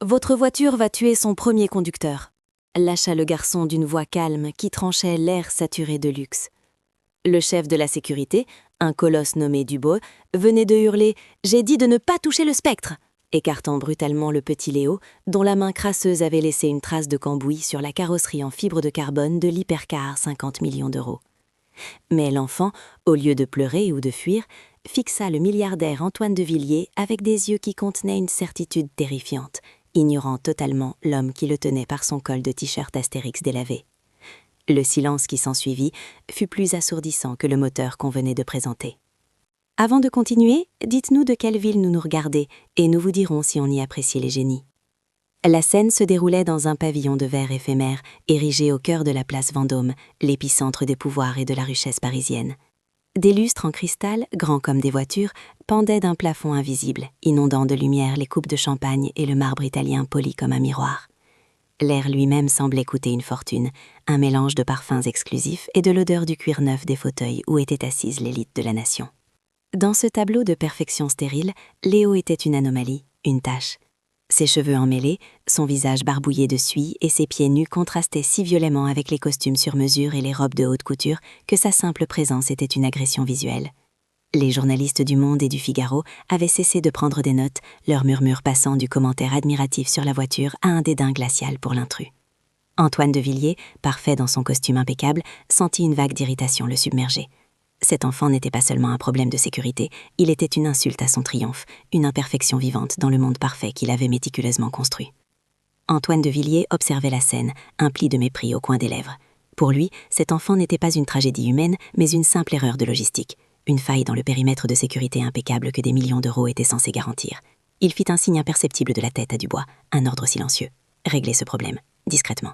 Votre voiture va tuer son premier conducteur, lâcha le garçon d'une voix calme qui tranchait l'air saturé de luxe. Le chef de la sécurité, un colosse nommé Dubois, venait de hurler « J'ai dit de ne pas toucher le spectre !» écartant brutalement le petit Léo, dont la main crasseuse avait laissé une trace de cambouis sur la carrosserie en fibre de carbone de l'hypercar 50 millions d'euros. Mais l'enfant, au lieu de pleurer ou de fuir, fixa le milliardaire Antoine de Villiers avec des yeux qui contenaient une certitude terrifiante, ignorant totalement l'homme qui le tenait par son col de t-shirt Astérix délavé. Le silence qui s'ensuivit fut plus assourdissant que le moteur qu'on venait de présenter. Avant de continuer, dites-nous de quelle ville nous regardez et nous vous dirons si on y apprécie les génies. La scène se déroulait dans un pavillon de verre éphémère, érigé au cœur de la place Vendôme, l'épicentre des pouvoirs et de la richesse parisienne. Des lustres en cristal, grands comme des voitures, pendaient d'un plafond invisible, inondant de lumière les coupes de champagne et le marbre italien poli comme un miroir. L'air lui-même semblait coûter une fortune, un mélange de parfums exclusifs et de l'odeur du cuir neuf des fauteuils où était assise l'élite de la nation. Dans ce tableau de perfection stérile, Léo était une anomalie, une tache. Ses cheveux emmêlés, son visage barbouillé de suie et ses pieds nus contrastaient si violemment avec les costumes sur mesure et les robes de haute couture que sa simple présence était une agression visuelle. Les journalistes du Monde et du Figaro avaient cessé de prendre des notes, leur murmure passant du commentaire admiratif sur la voiture à un dédain glacial pour l'intrus. Antoine de Villiers, parfait dans son costume impeccable, sentit une vague d'irritation le submerger. Cet enfant n'était pas seulement un problème de sécurité, il était une insulte à son triomphe, une imperfection vivante dans le monde parfait qu'il avait méticuleusement construit. Antoine de Villiers observait la scène, un pli de mépris au coin des lèvres. Pour lui, cet enfant n'était pas une tragédie humaine, mais une simple erreur de logistique, une faille dans le périmètre de sécurité impeccable que des millions d'euros étaient censés garantir. Il fit un signe imperceptible de la tête à Dubois, un ordre silencieux. Réglez ce problème, discrètement.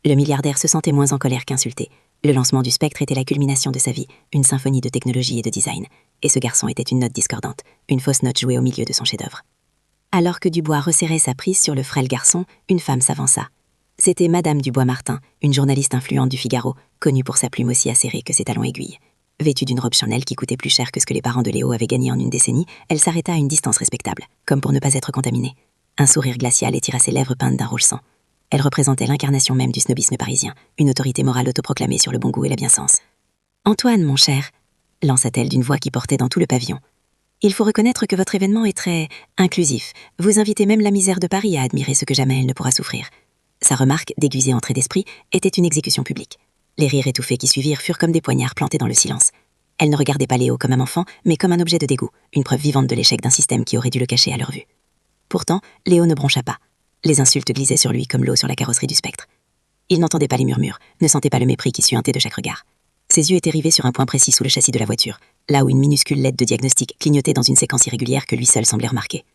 Le milliardaire se sentait moins en colère qu'insulté. Le lancement du spectre était la culmination de sa vie, une symphonie de technologie et de design. Et ce garçon était une note discordante, une fausse note jouée au milieu de son chef-d'œuvre. Alors que Dubois resserrait sa prise sur le frêle garçon, une femme s'avança. C'était Madame Dubois-Martin, une journaliste influente du Figaro, connue pour sa plume aussi acérée que ses talons aiguilles. Vêtue d'une robe Chanel qui coûtait plus cher que ce que les parents de Léo avaient gagné en une décennie, elle s'arrêta à une distance respectable, comme pour ne pas être contaminée. Un sourire glacial étira ses lèvres peintes d'un rouge sang. Elle représentait l'incarnation même du snobisme parisien, une autorité morale autoproclamée sur le bon goût et la bienséance. « Antoine, mon cher », lança-t-elle d'une voix qui portait dans tout le pavillon. « Il faut reconnaître que votre événement est très inclusif. Vous invitez même la misère de Paris à admirer ce que jamais elle ne pourra souffrir. » Sa remarque, déguisée entrée d'esprit, était une exécution publique. Les rires étouffés qui suivirent furent comme des poignards plantés dans le silence. Elle ne regardait pas Léo comme un enfant, mais comme un objet de dégoût, une preuve vivante de l'échec d'un système qui aurait dû le cacher à leur vue. Pourtant, Léo ne broncha pas. Les insultes glissaient sur lui comme l'eau sur la carrosserie du spectre. Il n'entendait pas les murmures, ne sentait pas le mépris qui suintait de chaque regard. Ses yeux étaient rivés sur un point précis sous le châssis de la voiture, là où une minuscule LED de diagnostic clignotait dans une séquence irrégulière que lui seul semblait remarquer.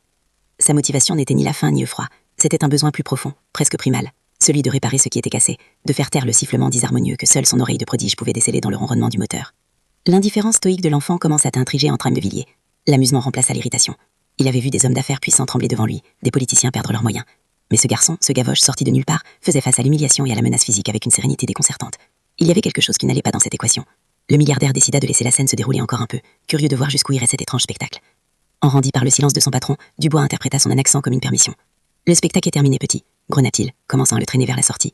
Sa motivation n'était ni la faim ni le froid, c'était un besoin plus profond, presque primal, celui de réparer ce qui était cassé, de faire taire le sifflement disharmonieux que seule son oreille de prodige pouvait déceler dans le ronronnement du moteur. L'indifférence stoïque de l'enfant commença à intriger Antoine de Villiers. L'amusement remplaça l'irritation. Il avait vu des hommes d'affaires puissants trembler devant lui, des politiciens perdre leurs moyens. Mais ce garçon, ce gavoche sorti de nulle part, faisait face à l'humiliation et à la menace physique avec une sérénité déconcertante. Il y avait quelque chose qui n'allait pas dans cette équation. Le milliardaire décida de laisser la scène se dérouler encore un peu, curieux de voir jusqu'où irait cet étrange spectacle. Enrandi par le silence de son patron, Dubois interpréta son accent comme une permission. « Le spectacle est terminé, petit », grogna-t-il, commençant à le traîner vers la sortie.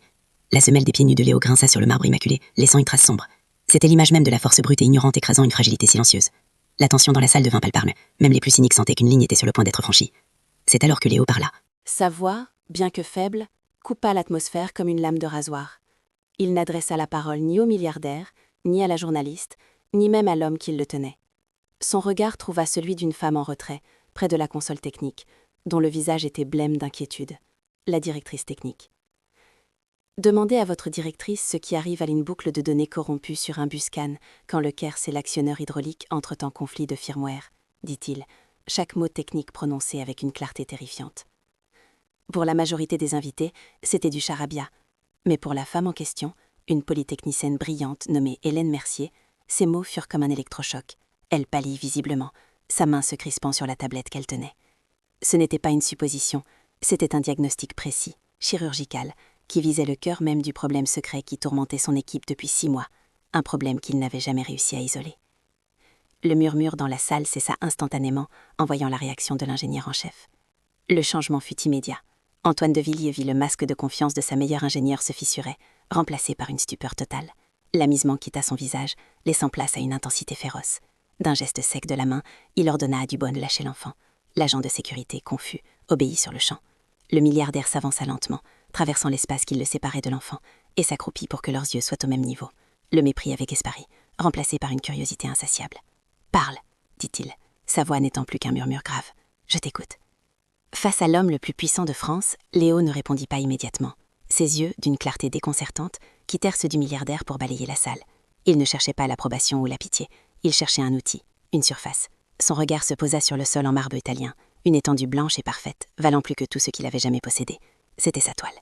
La semelle des pieds nus de Léo grinça sur le marbre immaculé, laissant une trace sombre. C'était l'image même de la force brute et ignorante écrasant une fragilité silencieuse. La tension dans la salle devint palpable, même les plus cyniques sentaient qu'une ligne était sur le point d'être franchie. C'est alors que Léo parla. Sa voix, bien que faible, coupa l'atmosphère comme une lame de rasoir. Il n'adressa la parole ni au milliardaire, ni à la journaliste, ni même à l'homme qui le tenait. Son regard trouva celui d'une femme en retrait, près de la console technique, dont le visage était blême d'inquiétude, la directrice technique. Demandez à votre directrice ce qui arrive à une boucle de données corrompue sur un buscan quand le KERS et l'actionneur hydraulique entrent en conflit de firmware, dit-il, chaque mot technique prononcé avec une clarté terrifiante. Pour la majorité des invités, c'était du charabia. Mais pour la femme en question, une polytechnicienne brillante nommée Hélène Mercier, ces mots furent comme un électrochoc. Elle pâlit visiblement, sa main se crispant sur la tablette qu'elle tenait. Ce n'était pas une supposition, c'était un diagnostic précis, chirurgical, qui visait le cœur même du problème secret qui tourmentait son équipe depuis 6 mois, un problème qu'il n'avait jamais réussi à isoler. Le murmure dans la salle cessa instantanément en voyant la réaction de l'ingénieur en chef. Le changement fut immédiat. Antoine de Villiers vit le masque de confiance de sa meilleure ingénieure se fissurer, remplacé par une stupeur totale. L'amusement quitta son visage, laissant place à une intensité féroce. D'un geste sec de la main, il ordonna à Dubois de lâcher l'enfant. L'agent de sécurité, confus, obéit sur le champ. Le milliardaire s'avança lentement, traversant l'espace qui le séparait de l'enfant, et s'accroupit pour que leurs yeux soient au même niveau. Le mépris avait disparu, remplacé par une curiosité insatiable. « Parle !» dit-il, sa voix n'étant plus qu'un murmure grave. « Je t'écoute. » Face à l'homme le plus puissant de France, Léo ne répondit pas immédiatement. Ses yeux, d'une clarté déconcertante, quittèrent ceux du milliardaire pour balayer la salle. Il ne cherchait pas l'approbation ou la pitié, il cherchait un outil, une surface. Son regard se posa sur le sol en marbre italien, une étendue blanche et parfaite, valant plus que tout ce qu'il avait jamais possédé. C'était sa toile.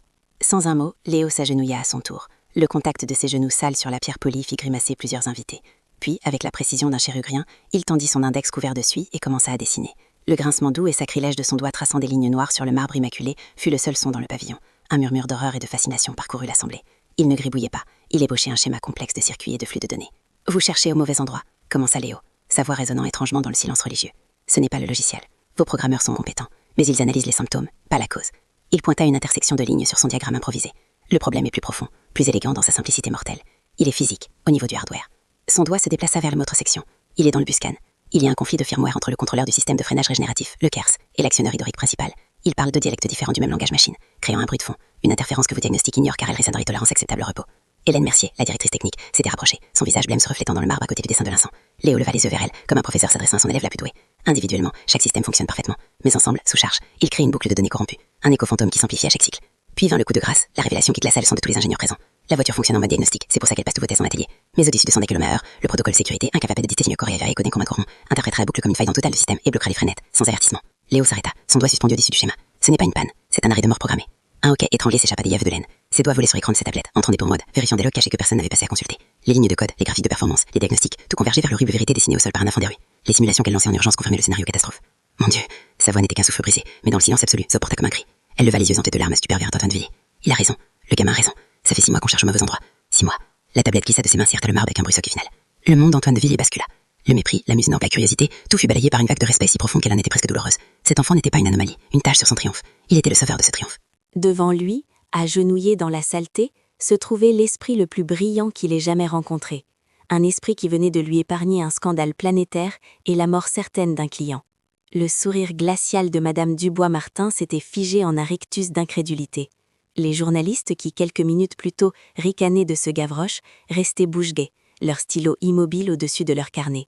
Sans un mot, Léo s'agenouilla à son tour. Le contact de ses genoux sales sur la pierre polie fit grimacer plusieurs invités. Puis, avec la précision d'un chirurgien, il tendit son index couvert de suie et commença à dessiner. Le grincement doux et sacrilège de son doigt traçant des lignes noires sur le marbre immaculé fut le seul son dans le pavillon. Un murmure d'horreur et de fascination parcourut l'assemblée. Il ne gribouillait pas, il ébauchait un schéma complexe de circuits et de flux de données. « Vous cherchez au mauvais endroit », commença Léo, sa voix résonnant étrangement dans le silence religieux. « Ce n'est pas le logiciel. Vos programmeurs sont compétents, mais ils analysent les symptômes, pas la cause. » Il pointa une intersection de lignes sur son diagramme improvisé. Le problème est plus profond, plus élégant dans sa simplicité mortelle. Il est physique, au niveau du hardware. Son doigt se déplaça vers l'autre section. Il est dans le Buscan. Il y a un conflit de firmware entre le contrôleur du système de freinage régénératif, le KERS, et l'actionneur hydraulique principal. Ils parlent deux dialectes différents du même langage machine, créant un bruit de fond, une interférence que vos diagnostics ignorent car elle résonne dans tolérance acceptable au repos. Hélène Mercier, la directrice technique, s'était rapprochée, son visage blême se reflétant dans le marbre à côté du dessin de l'encens. Léo leva les yeux vers elle, comme un professeur s'adressant à son élève la plus douée. Individuellement, chaque système fonctionne parfaitement, mais ensemble, sous charge, ils créent une boucle de données corrompue, un écho fantôme qui s'amplifie à chaque cycle. Puis vint le coup de grâce, la révélation qui glaça le sang de tous les ingénieurs présents. La voiture fonctionne en mode diagnostic, c'est pour ça qu'elle passe tous vos tests en atelier. Mais au-dessus de 100 km/h, le protocole sécurité, incapable de distinguer corps et avéré codé comme un courant, interprétera la boucle comme une faille dans total du système et bloquera les freinettes, sans avertissement. Léo s'arrêta, son doigt suspendu au-dessus du schéma. Ce n'est pas une panne, c'est un arrêt de mort programmé. Un hoquet étranglé s'échappa des yeux de laine. Ses doigts volaient sur l'écran de ses tablettes, entrant des pour mode, vérifiant des logs cachés que personne n'avait passé à consulter. Les lignes de code, les graphiques de performance, les diagnostics, tout convergeait vers l'horrible vérité dessinée au sol par un enfant des rues. Les simulations qu'elle lançait en urgence confirmaient le scénario catastrophe. Mon Dieu, sa voix n'était qu'un souffle brisé, mais dans le silence absolu, se porta comme un cri. Elle leva les yeux hantés de larmes stupeurs vers Antoine de Villiers. Il a raison, le gamin a raison. Ça fait 6 mois qu'on cherche au mauvais endroit. 6 mois. La tablette glissa de ses mains, cirta le marbre avec un bruit soc final. Le monde d'Antoine de Villiers bascula. Le mépris, l'amusement, la curiosité, tout fut balayé par une vague de respect si profonde qu'elle en était presque douloureuse. Cet enfant n'était pas une anomalie, une tache sur son triomphe. Il était le sauveur de ce triomphe. Devant lui, agenouillé dans la saleté, se trouvait l'esprit le plus brillant qu'il ait jamais rencontré. Un esprit qui venait de lui épargner un scandale planétaire et la mort certaine d'un client. Le sourire glacial de Madame Dubois-Martin s'était figé en un rictus d'incrédulité. Les journalistes qui, quelques minutes plus tôt, ricanaient de ce Gavroche, restaient bouche bée, leur stylo immobile au-dessus de leur carnet.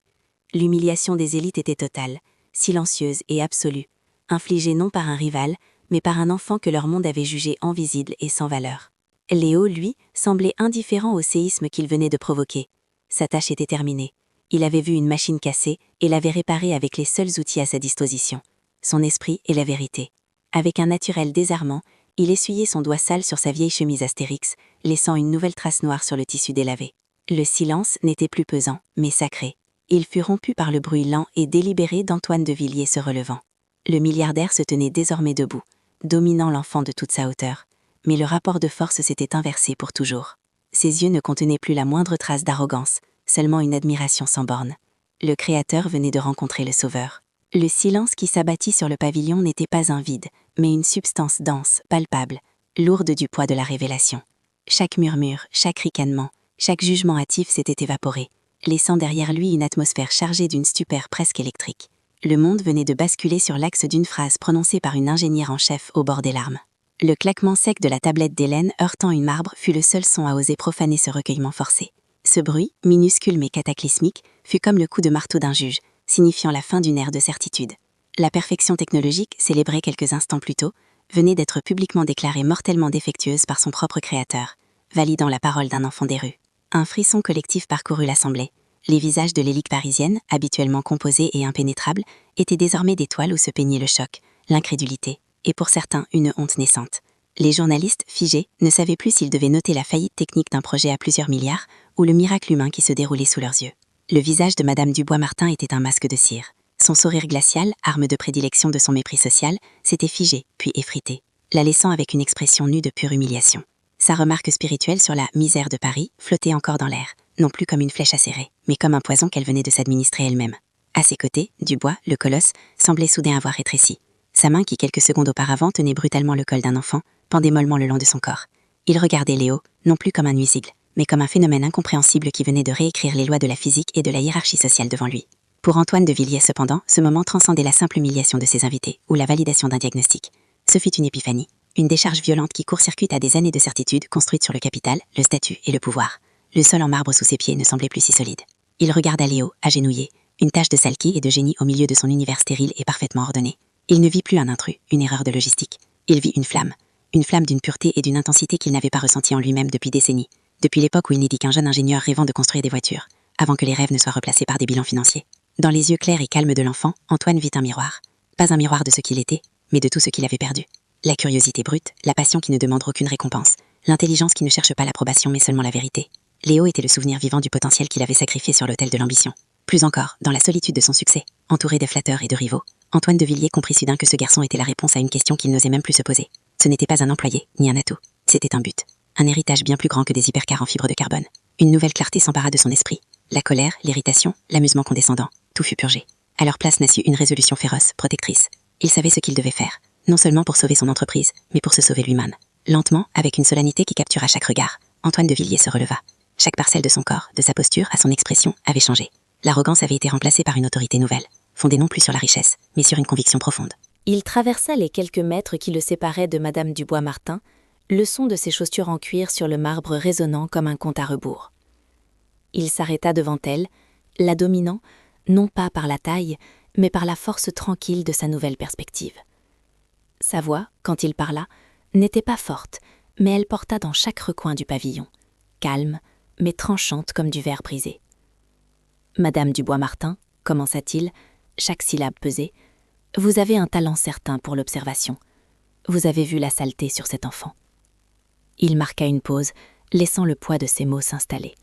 L'humiliation des élites était totale, silencieuse et absolue, infligée non par un rival, mais par un enfant que leur monde avait jugé invisible et sans valeur. Léo, lui, semblait indifférent au séisme qu'il venait de provoquer. Sa tâche était terminée. Il avait vu une machine cassée et l'avait réparée avec les seuls outils à sa disposition. Son esprit et la vérité. Avec un naturel désarmant, il essuyait son doigt sale sur sa vieille chemise Astérix, laissant une nouvelle trace noire sur le tissu délavé. Le silence n'était plus pesant, mais sacré. Il fut rompu par le bruit lent et délibéré d'Antoine de Villiers se relevant. Le milliardaire se tenait désormais debout, dominant l'enfant de toute sa hauteur. Mais le rapport de force s'était inversé pour toujours. Ses yeux ne contenaient plus la moindre trace d'arrogance, seulement une admiration sans borne. Le Créateur venait de rencontrer le Sauveur. Le silence qui s'abattit sur le pavillon n'était pas un vide, mais une substance dense, palpable, lourde du poids de la révélation. Chaque murmure, chaque ricanement, chaque jugement hâtif s'était évaporé, laissant derrière lui une atmosphère chargée d'une stupeur presque électrique. Le monde venait de basculer sur l'axe d'une phrase prononcée par une ingénieure en chef au bord des larmes. Le claquement sec de la tablette d'Hélène heurtant une marbre fut le seul son à oser profaner ce recueillement forcé. Ce bruit, minuscule mais cataclysmique, fut comme le coup de marteau d'un juge, signifiant la fin d'une ère de certitude. La perfection technologique, célébrée quelques instants plus tôt, venait d'être publiquement déclarée mortellement défectueuse par son propre créateur, validant la parole d'un enfant des rues. Un frisson collectif parcourut l'assemblée. Les visages de l'élite parisienne, habituellement composés et impénétrables, étaient désormais des toiles où se peignait le choc, l'incrédulité, et pour certains une honte naissante. Les journalistes, figés, ne savaient plus s'ils devaient noter la faillite technique d'un projet à plusieurs milliards ou le miracle humain qui se déroulait sous leurs yeux. Le visage de Madame Dubois-Martin était un masque de cire. Son sourire glacial, arme de prédilection de son mépris social, s'était figé, puis effrité, la laissant avec une expression nue de pure humiliation. Sa remarque spirituelle sur la misère de Paris flottait encore dans l'air, non plus comme une flèche acérée, mais comme un poison qu'elle venait de s'administrer elle-même. À ses côtés, Dubois, le colosse, semblait soudain avoir rétréci. Sa main qui, quelques secondes auparavant, tenait brutalement le col d'un enfant, pendait mollement le long de son corps. Il regardait Léo, non plus comme un nuisible, mais comme un phénomène incompréhensible qui venait de réécrire les lois de la physique et de la hiérarchie sociale devant lui. Pour Antoine de Villiers, cependant, ce moment transcendait la simple humiliation de ses invités, ou la validation d'un diagnostic. Ce fut une épiphanie, une décharge violente qui court-circuite à des années de certitude construites sur le capital, le statut et le pouvoir. Le sol en marbre sous ses pieds ne semblait plus si solide. Il regarda Léo, agenouillé, une tache de salki et de génie au milieu de son univers stérile et parfaitement ordonné. Il ne vit plus un intrus, une erreur de logistique. Il vit une flamme d'une pureté et d'une intensité qu'il n'avait pas ressentie en lui-même depuis décennies, depuis l'époque où il n'était qu'un jeune ingénieur rêvant de construire des voitures, avant que les rêves ne soient replacés par des bilans financiers. Dans les yeux clairs et calmes de l'enfant, Antoine vit un miroir. Pas un miroir de ce qu'il était, mais de tout ce qu'il avait perdu. La curiosité brute, la passion qui ne demande aucune récompense, l'intelligence qui ne cherche pas l'approbation mais seulement la vérité. Léo était le souvenir vivant du potentiel qu'il avait sacrifié sur l'autel de l'ambition. Plus encore, dans la solitude de son succès, entouré de flatteurs et de rivaux, Antoine de Villiers comprit soudain que ce garçon était la réponse à une question qu'il n'osait même plus se poser. Ce n'était pas un employé, ni un atout, c'était un but. Un héritage bien plus grand que des hypercars en fibre de carbone. Une nouvelle clarté s'empara de son esprit. La colère, l'irritation, l'amusement condescendant, tout fut purgé. À leur place naissut une résolution féroce, protectrice. Il savait ce qu'il devait faire, non seulement pour sauver son entreprise, mais pour se sauver lui-même. Lentement, avec une solennité qui captura chaque regard, Antoine de Villiers se releva. Chaque parcelle de son corps, de sa posture, à son expression, avait changé. L'arrogance avait été remplacée par une autorité nouvelle, fondée non plus sur la richesse, mais sur une conviction profonde. Il traversa les quelques mètres qui le séparaient de Madame Dubois-Martin, le son de ses chaussures en cuir sur le marbre résonnant comme un compte à rebours. Il s'arrêta devant elle, la dominant, non pas par la taille, mais par la force tranquille de sa nouvelle perspective. Sa voix, quand il parla, n'était pas forte, mais elle porta dans chaque recoin du pavillon, calme, mais tranchante comme du verre brisé. « Madame Dubois-Martin, commença-t-il, chaque syllabe pesée, vous avez un talent certain pour l'observation. Vous avez vu la saleté sur cet enfant. » Il marqua une pause, laissant le poids de ses mots s'installer.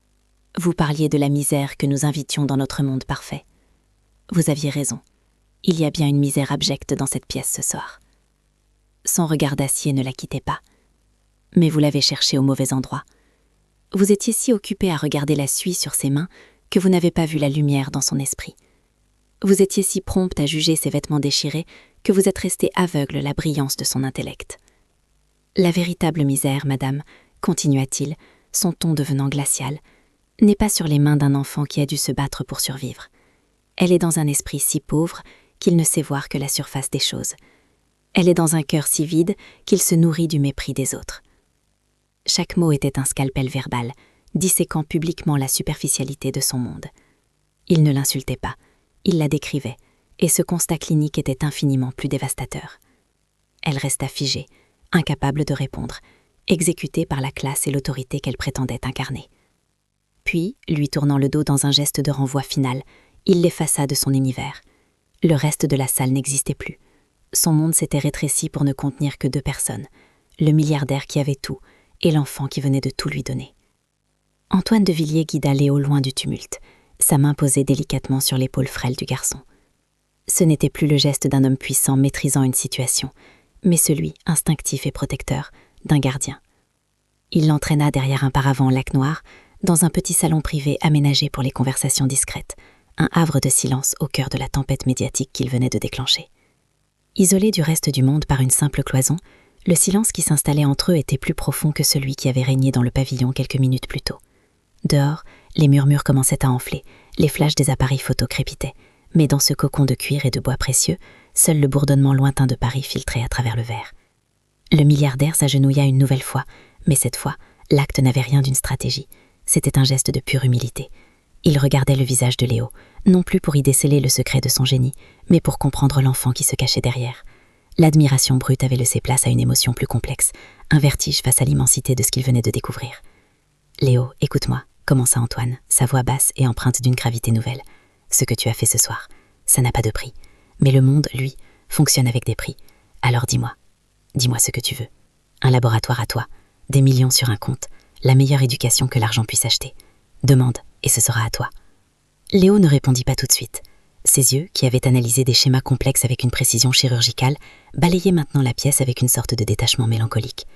« Vous parliez de la misère que nous invitions dans notre monde parfait. Vous aviez raison. Il y a bien une misère abjecte dans cette pièce ce soir. » Son regard d'acier ne la quittait pas. « Mais vous l'avez cherché au mauvais endroit. Vous étiez si occupé à regarder la suie sur ses mains que vous n'avez pas vu la lumière dans son esprit. Vous étiez si prompte à juger ses vêtements déchirés que vous êtes resté aveugle à la brillance de son intellect. La véritable misère, madame, continua-t-il, son ton devenant glacial, n'est pas sur les mains d'un enfant qui a dû se battre pour survivre. Elle est dans un esprit si pauvre qu'il ne sait voir que la surface des choses. Elle est dans un cœur si vide qu'il se nourrit du mépris des autres. Chaque mot était un scalpel verbal, disséquant publiquement la superficialité de son monde. Il ne l'insultait pas, il la décrivait, et ce constat clinique était infiniment plus dévastateur. Elle resta figée, incapable de répondre, exécutée par la classe et l'autorité qu'elle prétendait incarner. Puis, lui tournant le dos dans un geste de renvoi final, il l'effaça de son univers. Le reste de la salle n'existait plus. Son monde s'était rétréci pour ne contenir que 2 personnes, le milliardaire qui avait tout et l'enfant qui venait de tout lui donner. Antoine de Villiers guida Léo loin du tumulte, sa main posée délicatement sur l'épaule frêle du garçon. Ce n'était plus le geste d'un homme puissant maîtrisant une situation, mais celui, instinctif et protecteur, d'un gardien. Il l'entraîna derrière un paravent en lac noir, dans un petit salon privé aménagé pour les conversations discrètes, un havre de silence au cœur de la tempête médiatique qu'il venait de déclencher. Isolé du reste du monde par une simple cloison, le silence qui s'installait entre eux était plus profond que celui qui avait régné dans le pavillon quelques minutes plus tôt. Dehors, les murmures commençaient à enfler, les flashs des appareils photo crépitaient, mais dans ce cocon de cuir et de bois précieux, seul le bourdonnement lointain de Paris filtrait à travers le verre. Le milliardaire s'agenouilla une nouvelle fois, mais cette fois, l'acte n'avait rien d'une stratégie. C'était un geste de pure humilité. Il regardait le visage de Léo, non plus pour y déceler le secret de son génie, mais pour comprendre l'enfant qui se cachait derrière. L'admiration brute avait laissé place à une émotion plus complexe, un vertige face à l'immensité de ce qu'il venait de découvrir. « Léo, écoute-moi », commença Antoine, sa voix basse et empreinte d'une gravité nouvelle. « Ce que tu as fait ce soir, ça n'a pas de prix. Mais le monde, lui, fonctionne avec des prix. Alors dis-moi ce que tu veux. Un laboratoire à toi, des millions sur un compte, la meilleure éducation que l'argent puisse acheter. Demande, et ce sera à toi. » Léo ne répondit pas tout de suite. Ses yeux, qui avaient analysé des schémas complexes avec une précision chirurgicale, balayaient maintenant la pièce avec une sorte de détachement mélancolique.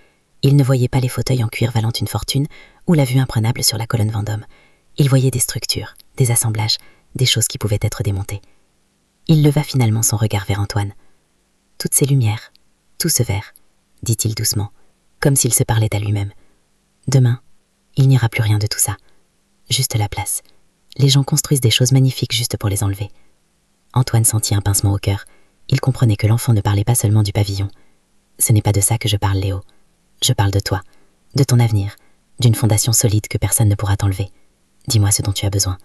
Il ne voyait pas les fauteuils en cuir valant une fortune ou la vue imprenable sur la colonne Vendôme. Il voyait des structures, des assemblages, des choses qui pouvaient être démontées. Il leva finalement son regard vers Antoine. toutes ces lumières, tout ce vert, dit-il doucement, comme s'il se parlait à lui-même. Demain, il n'y aura plus rien de tout ça. Juste la place. Les gens construisent des choses magnifiques juste pour les enlever. Antoine sentit un pincement au cœur. Il comprenait que l'enfant ne parlait pas seulement du pavillon. Ce n'est pas de ça que je parle, Léo. Je parle de toi, de ton avenir, d'une fondation solide que personne ne pourra t'enlever. Dis-moi ce dont tu as besoin.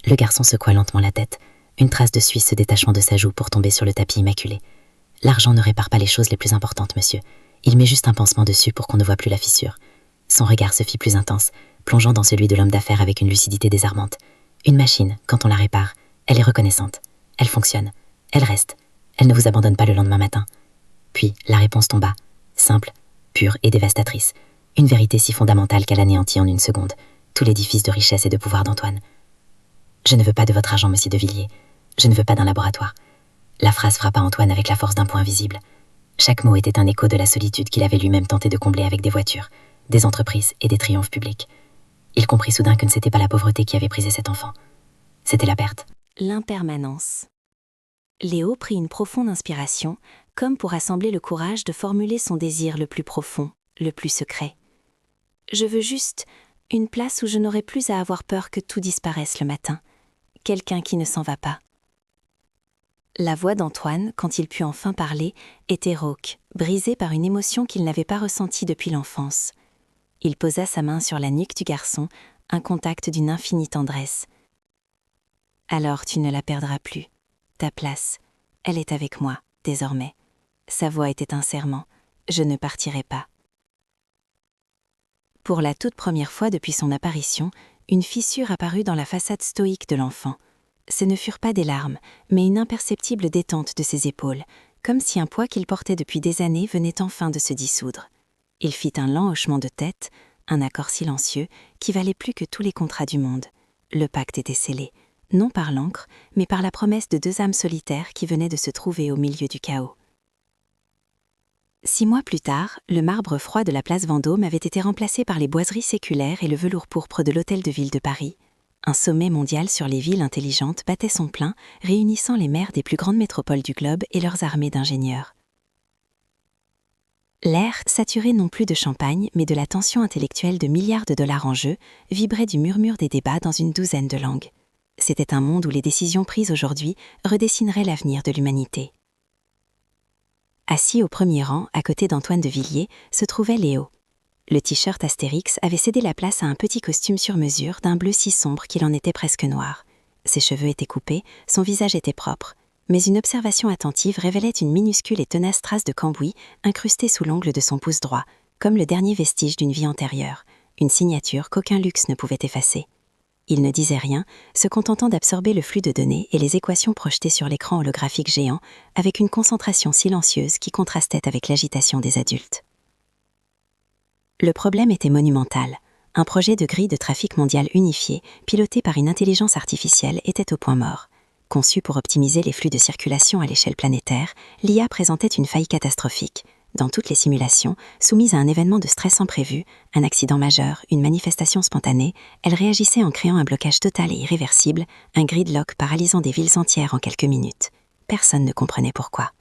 Le garçon secoua lentement la tête, une trace de suie se détachant de sa joue pour tomber sur le tapis immaculé. L'argent ne répare pas les choses les plus importantes, monsieur. Il met juste un pansement dessus pour qu'on ne voit plus la fissure. Son regard se fit plus intense, plongeant dans celui de l'homme d'affaires avec une lucidité désarmante. Une machine, quand on la répare, elle est reconnaissante. Elle fonctionne. Elle reste. Elle ne vous abandonne pas le lendemain matin. Puis, la réponse tomba. Simple, pure et dévastatrice. Une vérité si fondamentale qu'elle anéantit en une seconde tout l'édifice de richesse et de pouvoir d'Antoine. Je ne veux pas de votre argent, monsieur de Villiers. Je ne veux pas d'un laboratoire. La phrase frappa Antoine avec la force d'un poing visible. Chaque mot était un écho de la solitude qu'il avait lui-même tenté de combler avec des voitures, des entreprises et des triomphes publics. Il comprit soudain que ne c'était pas la pauvreté qui avait brisé cet enfant. C'était la perte. L'impermanence. Léo prit une profonde inspiration, comme pour assembler le courage de formuler son désir le plus profond, le plus secret. Je veux juste une place où je n'aurai plus à avoir peur que tout disparaisse le matin. Quelqu'un qui ne s'en va pas. La voix d'Antoine, quand il put enfin parler, était rauque, brisée par une émotion qu'il n'avait pas ressentie depuis l'enfance. Il posa sa main sur la nuque du garçon, un contact d'une infinie tendresse. « Alors tu ne la perdras plus. Ta place, elle est avec moi, désormais. » Sa voix était un serment. « Je ne partirai pas. » Pour la toute première fois depuis son apparition, une fissure apparut dans la façade stoïque de l'enfant. Ce ne furent pas des larmes, mais une imperceptible détente de ses épaules, comme si un poids qu'il portait depuis des années venait enfin de se dissoudre. Il fit un lent hochement de tête, un accord silencieux qui valait plus que tous les contrats du monde. Le pacte était scellé, non par l'encre, mais par la promesse de deux âmes solitaires qui venaient de se trouver au milieu du chaos. 6 mois plus tard, le marbre froid de la place Vendôme avait été remplacé par les boiseries séculaires et le velours pourpre de l'Hôtel de Ville de Paris. Un sommet mondial sur les villes intelligentes battait son plein, réunissant les maires des plus grandes métropoles du globe et leurs armées d'ingénieurs. L'air, saturé non plus de champagne, mais de la tension intellectuelle de milliards de dollars en jeu, vibrait du murmure des débats dans une douzaine de langues. C'était un monde où les décisions prises aujourd'hui redessineraient l'avenir de l'humanité. Assis au premier rang, à côté d'Antoine de Villiers, se trouvait Léo. Le t-shirt Astérix avait cédé la place à un petit costume sur mesure d'un bleu si sombre qu'il en était presque noir. Ses cheveux étaient coupés, son visage était propre, mais une observation attentive révélait une minuscule et tenace trace de cambouis incrustée sous l'ongle de son pouce droit, comme le dernier vestige d'une vie antérieure, une signature qu'aucun luxe ne pouvait effacer. Il ne disait rien, se contentant d'absorber le flux de données et les équations projetées sur l'écran holographique géant avec une concentration silencieuse qui contrastait avec l'agitation des adultes. Le problème était monumental. Un projet de grille de trafic mondial unifié, piloté par une intelligence artificielle, était au point mort. Conçu pour optimiser les flux de circulation à l'échelle planétaire, l'IA présentait une faille catastrophique. Dans toutes les simulations, soumises à un événement de stress imprévu, un accident majeur, une manifestation spontanée, elle réagissait en créant un blocage total et irréversible, un gridlock paralysant des villes entières en quelques minutes. Personne ne comprenait pourquoi.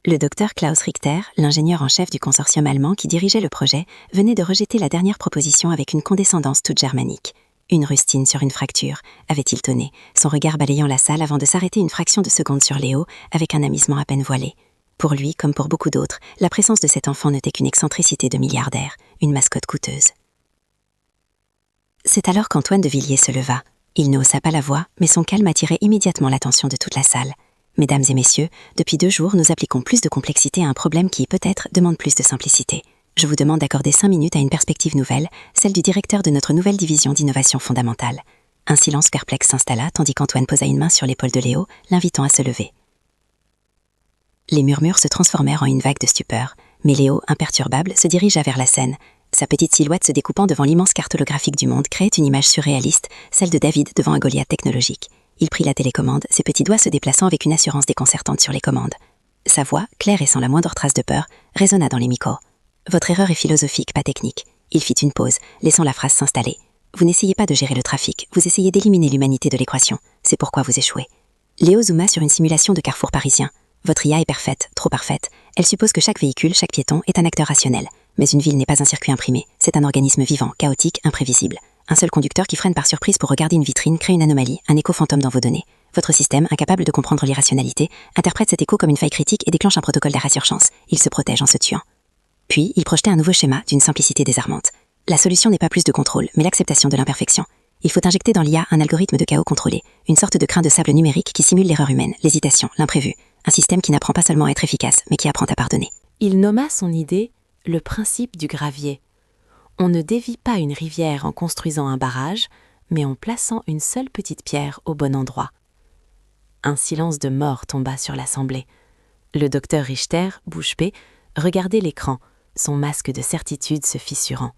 Le docteur Klaus Richter, l'ingénieur en chef du consortium allemand qui dirigeait le projet, venait de rejeter la dernière proposition avec une condescendance toute germanique. Une rustine sur une fracture, avait-il tonné, son regard balayant la salle avant de s'arrêter une fraction de seconde sur Léo, avec un amusement à peine voilé. Pour lui, comme pour beaucoup d'autres, la présence de cet enfant n'était qu'une excentricité de milliardaire, une mascotte coûteuse. C'est alors qu'Antoine de Villiers se leva. Il ne haussa pas la voix, mais son calme attirait immédiatement l'attention de toute la salle. Mesdames et messieurs, depuis 2 jours, nous appliquons plus de complexité à un problème qui, peut-être, demande plus de simplicité. Je vous demande d'accorder 5 minutes à une perspective nouvelle, celle du directeur de notre nouvelle division d'innovation fondamentale. Un silence perplexe s'installa, tandis qu'Antoine posa une main sur l'épaule de Léo, l'invitant à se lever. Les murmures se transformèrent en une vague de stupeur, mais Léo, imperturbable, se dirigea vers la scène. Sa petite silhouette se découpant devant l'immense carte holographique du monde créait une image surréaliste, celle de David devant un Goliath technologique. Il prit la télécommande, ses petits doigts se déplaçant avec une assurance déconcertante sur les commandes. Sa voix, claire et sans la moindre trace de peur, résonna dans les micros. « Votre erreur est philosophique, pas technique. » Il fit une pause, laissant la phrase s'installer. « Vous n'essayez pas de gérer le trafic, vous essayez d'éliminer l'humanité de l'équation. C'est pourquoi vous échouez. » Léo zooma sur une simulation de carrefour parisien. Votre IA est parfaite, trop parfaite. Elle suppose que chaque véhicule, chaque piéton est un acteur rationnel. Mais une ville n'est pas un circuit imprimé, c'est un organisme vivant, chaotique, imprévisible. Un seul conducteur qui freine par surprise pour regarder une vitrine crée une anomalie, un écho fantôme dans vos données. Votre système, incapable de comprendre l'irrationalité, interprète cet écho comme une faille critique et déclenche un protocole d'arrêt surchance. Il se protège en se tuant. Puis, il projetait un nouveau schéma d'une simplicité désarmante. La solution n'est pas plus de contrôle, mais l'acceptation de l'imperfection. Il faut injecter dans l'IA un algorithme de chaos contrôlé, une sorte de grain de sable numérique qui simule l'erreur humaine, l'hésitation, l'imprévu. Un système qui n'apprend pas seulement à être efficace, mais qui apprend à pardonner. Il nomma son idée le principe du gravier. On ne dévie pas une rivière en construisant un barrage, mais en plaçant une seule petite pierre au bon endroit. Un silence de mort tomba sur l'assemblée. Le docteur Richter, bouche bée, regardait l'écran, son masque de certitude se fissurant.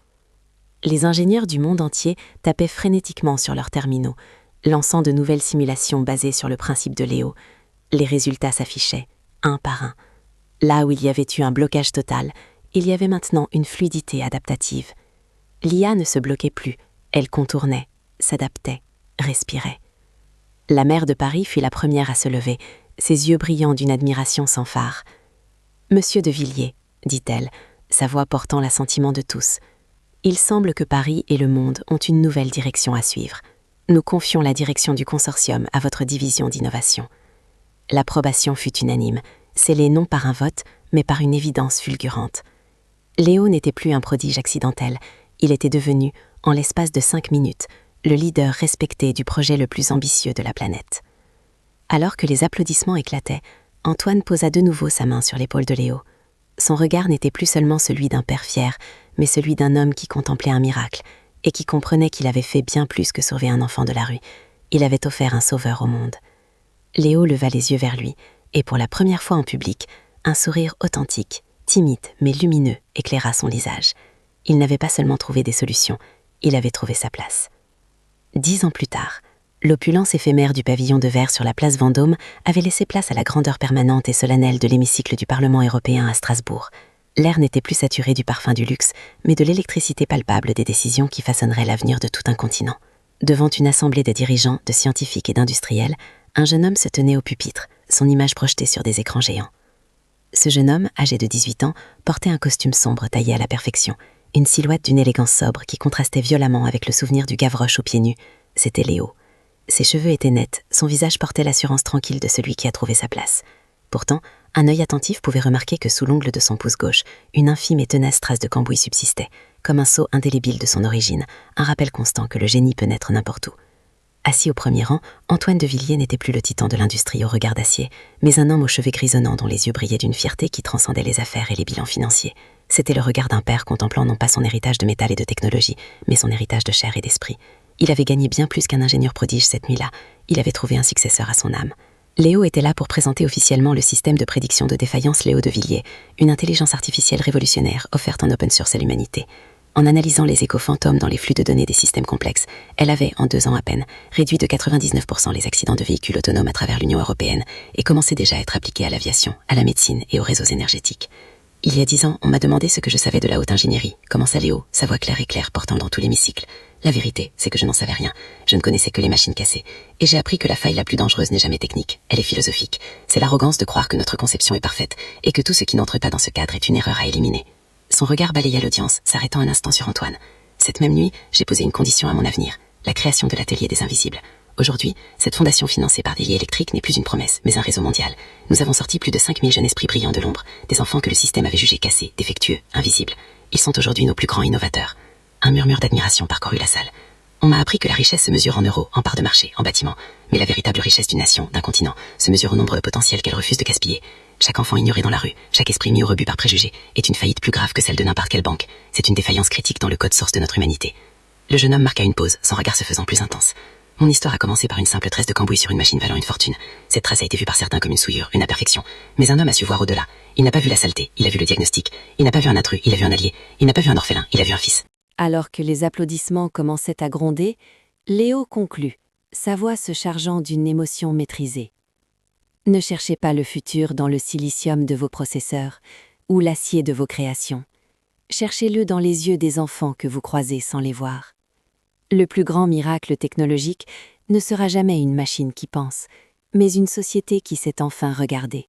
Les ingénieurs du monde entier tapaient frénétiquement sur leurs terminaux, lançant de nouvelles simulations basées sur le principe de Léo. Les résultats s'affichaient, un par un. Là où il y avait eu un blocage total, il y avait maintenant une fluidité adaptative. L'IA ne se bloquait plus, elle contournait, s'adaptait, respirait. La maire de Paris fut la première à se lever, ses yeux brillant d'une admiration sans phare. « Monsieur de Villiers, dit-elle, sa voix portant l'assentiment de tous, il semble que Paris et le monde ont une nouvelle direction à suivre. Nous confions la direction du consortium à votre division d'innovation. » L'approbation fut unanime, scellée non par un vote, mais par une évidence fulgurante. Léo n'était plus un prodige accidentel, il était devenu, en l'espace de 5 minutes, le leader respecté du projet le plus ambitieux de la planète. Alors que les applaudissements éclataient, Antoine posa de nouveau sa main sur l'épaule de Léo. Son regard n'était plus seulement celui d'un père fier, mais celui d'un homme qui contemplait un miracle, et qui comprenait qu'il avait fait bien plus que sauver un enfant de la rue. Il avait offert un sauveur au monde. Léo leva les yeux vers lui, et pour la première fois en public, un sourire authentique, timide mais lumineux, éclaira son visage. Il n'avait pas seulement trouvé des solutions, il avait trouvé sa place. 10 ans plus tard, l'opulence éphémère du pavillon de verre sur la place Vendôme avait laissé place à la grandeur permanente et solennelle de l'hémicycle du Parlement européen à Strasbourg. L'air n'était plus saturé du parfum du luxe, mais de l'électricité palpable des décisions qui façonneraient l'avenir de tout un continent. Devant une assemblée de dirigeants, de scientifiques et d'industriels, un jeune homme se tenait au pupitre, son image projetée sur des écrans géants. Ce jeune homme, âgé de 18 ans, portait un costume sombre taillé à la perfection, une silhouette d'une élégance sobre qui contrastait violemment avec le souvenir du Gavroche aux pieds nus. C'était Léo. Ses cheveux étaient nets, son visage portait l'assurance tranquille de celui qui a trouvé sa place. Pourtant, un œil attentif pouvait remarquer que sous l'ongle de son pouce gauche, une infime et tenace trace de cambouis subsistait, comme un sceau indélébile de son origine, un rappel constant que le génie peut naître n'importe où. Assis au premier rang, Antoine de Villiers n'était plus le titan de l'industrie au regard d'acier, mais un homme aux cheveux grisonnants dont les yeux brillaient d'une fierté qui transcendait les affaires et les bilans financiers. C'était le regard d'un père contemplant non pas son héritage de métal et de technologie, mais son héritage de chair et d'esprit. Il avait gagné bien plus qu'un ingénieur prodige cette nuit-là, il avait trouvé un successeur à son âme. Léo était là pour présenter officiellement le système de prédiction de défaillance Léo de Villiers, une intelligence artificielle révolutionnaire offerte en open source à l'humanité. En analysant les échos fantômes dans les flux de données des systèmes complexes, elle avait, en 2 ans à peine, réduit de 99% les accidents de véhicules autonomes à travers l'Union européenne et commençait déjà à être appliquée à l'aviation, à la médecine et aux réseaux énergétiques. Il y a 10 ans, on m'a demandé ce que je savais de la haute ingénierie, commença Léo, sa voix claire et claire portant dans tout l'hémicycle. La vérité, c'est que je n'en savais rien. Je ne connaissais que les machines cassées. Et j'ai appris que la faille la plus dangereuse n'est jamais technique, elle est philosophique. C'est l'arrogance de croire que notre conception est parfaite et que tout ce qui n'entre pas dans ce cadre est une erreur à éliminer. Son regard balaya l'audience, s'arrêtant un instant sur Antoine. Cette même nuit, j'ai posé une condition à mon avenir, la création de l'atelier des invisibles. Aujourd'hui, cette fondation financée par des liens électriques n'est plus une promesse, mais un réseau mondial. Nous avons sorti plus de 5000 jeunes esprits brillants de l'ombre, des enfants que le système avait jugés cassés, défectueux, invisibles. Ils sont aujourd'hui nos plus grands innovateurs. Un murmure d'admiration parcourut la salle. On m'a appris que la richesse se mesure en euros, en parts de marché, en bâtiments. Mais la véritable richesse d'une nation, d'un continent, se mesure au nombre de potentiels qu'elle refuse de gaspiller. Chaque enfant ignoré dans la rue, chaque esprit mis au rebut par préjugés, est une faillite plus grave que celle de n'importe quelle banque. C'est une défaillance critique dans le code source de notre humanité. Le jeune homme marqua une pause, son regard se faisant plus intense. Mon histoire a commencé par une simple tresse de cambouis sur une machine valant une fortune. Cette trace a été vue par certains comme une souillure, une imperfection. Mais un homme a su voir au-delà. Il n'a pas vu la saleté, il a vu le diagnostic. Il n'a pas vu un intrus, il a vu un allié. Il n'a pas vu un orphelin, il a vu un fils. Alors que les applaudissements commençaient à gronder, Léo conclut, sa voix se chargeant d'une émotion maîtrisée. Ne cherchez pas le futur dans le silicium de vos processeurs ou l'acier de vos créations. Cherchez-le dans les yeux des enfants que vous croisez sans les voir. Le plus grand miracle technologique ne sera jamais une machine qui pense, mais une société qui sait enfin regarder.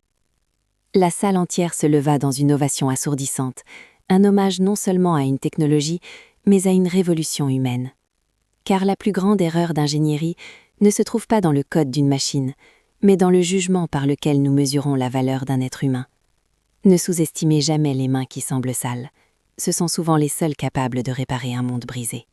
La salle entière se leva dans une ovation assourdissante, un hommage non seulement à une technologie, mais à une révolution humaine. Car la plus grande erreur d'ingénierie ne se trouve pas dans le code d'une machine, mais dans le jugement par lequel nous mesurons la valeur d'un être humain. Ne sous-estimez jamais les mains qui semblent sales. Ce sont souvent les seules capables de réparer un monde brisé.